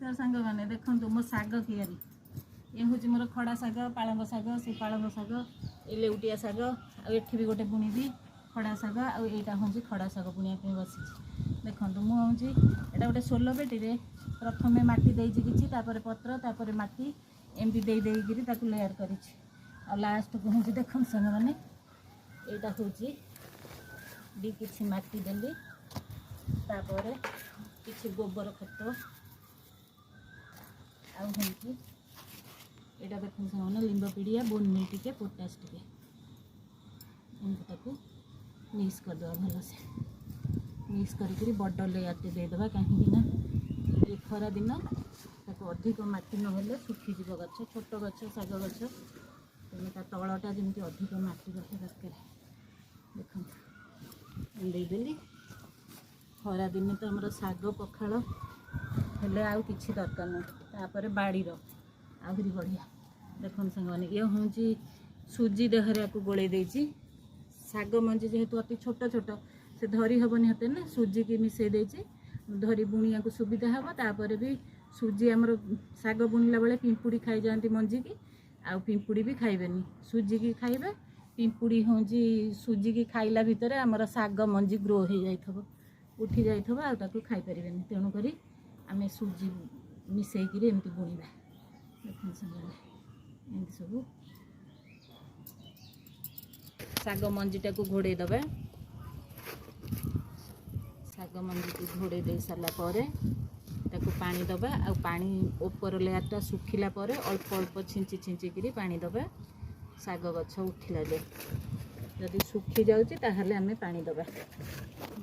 नमस्कार सांग मैंने देखो मो शाग तैयारी ये हूँ मोर खड़ा शाग पालंग शाग से पालंग शाग ये लेउटिया शाग आठी भी गोटे बुणीबी खड़ा शाग आईटा हूँ खड़ा शाग बुणिया बसी देखो मुझे यहाँ गोटे सोल पेटी प्रथम मटी देती किसी पत्र तापर मटी एमती देकर लेयर कर लास्ट को हूँ देख सांग मैंने यहाँ हूँ किसी मटी देली तापर किसी गोबर खत आउ हूँ यहाँ देख मैंने लिंब पिड़िया बोनी टे पोटास टे एमती मिक्स करदे भल से मिक्स कर बड़ लेयर देदेबा कहीं ये खरा दिन अधिक मटी ना सुखीज गच छोट गच शाग गच तेना तलटा जमी अधिक मटी रहा दरकार देखदेली खरा दिन तो आमर शाग पखाड़ हेले आउ किछि दरकार नहीं बाड़ीर आहरी बढ़िया देखो सांग ये हूँ सुजी देहरे आपको गोले देची शाग मंजी जेहेतु अति छोट छोट से धरी हेनी हेते ना सुजी की मिसई देची धरी बुणिया को सुविधा हे तापर भी सुजी आमर शाग बुणला बेले पिंपुड़ी खाई जाती मंजी की आउ पिंपुड़ी भी खाइबेनी सुजी की खाइबे पिंपुड़ी हूँ सुजी की खाइला भितर आमर शाग मंजी ग्रो हो जाइथबो उठी जाइथबो आ ताकू खाई परिबेनी तेणु करी आमे सुजी मिसईकरी एमती बुणीबा देखो सांग एमती सब शाग मंजीटा को घोड़े दबा शाग मंजी को घोड़े दे सारा पर ताको पानी दबा आ पानी ऊपर लेयरटा सुखिला पर अल्प अल्प छिंची छिंचिकी पानी दबा शाग गछ उठिला जदि सुखी जाउची ताहले आमे पानी दबा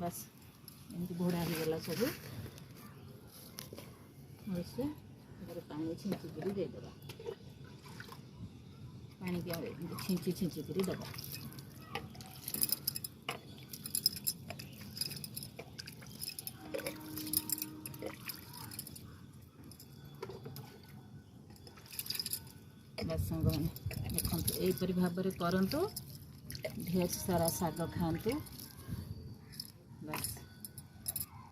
बस एमती घोड़ा हो गला सब से पानी छिंचिकी देदेबा पानी के छिंची छिंचिकी दबा बस सांग देखो यहीपरी भाव में करतु ढेर सारा शाग खातु बस।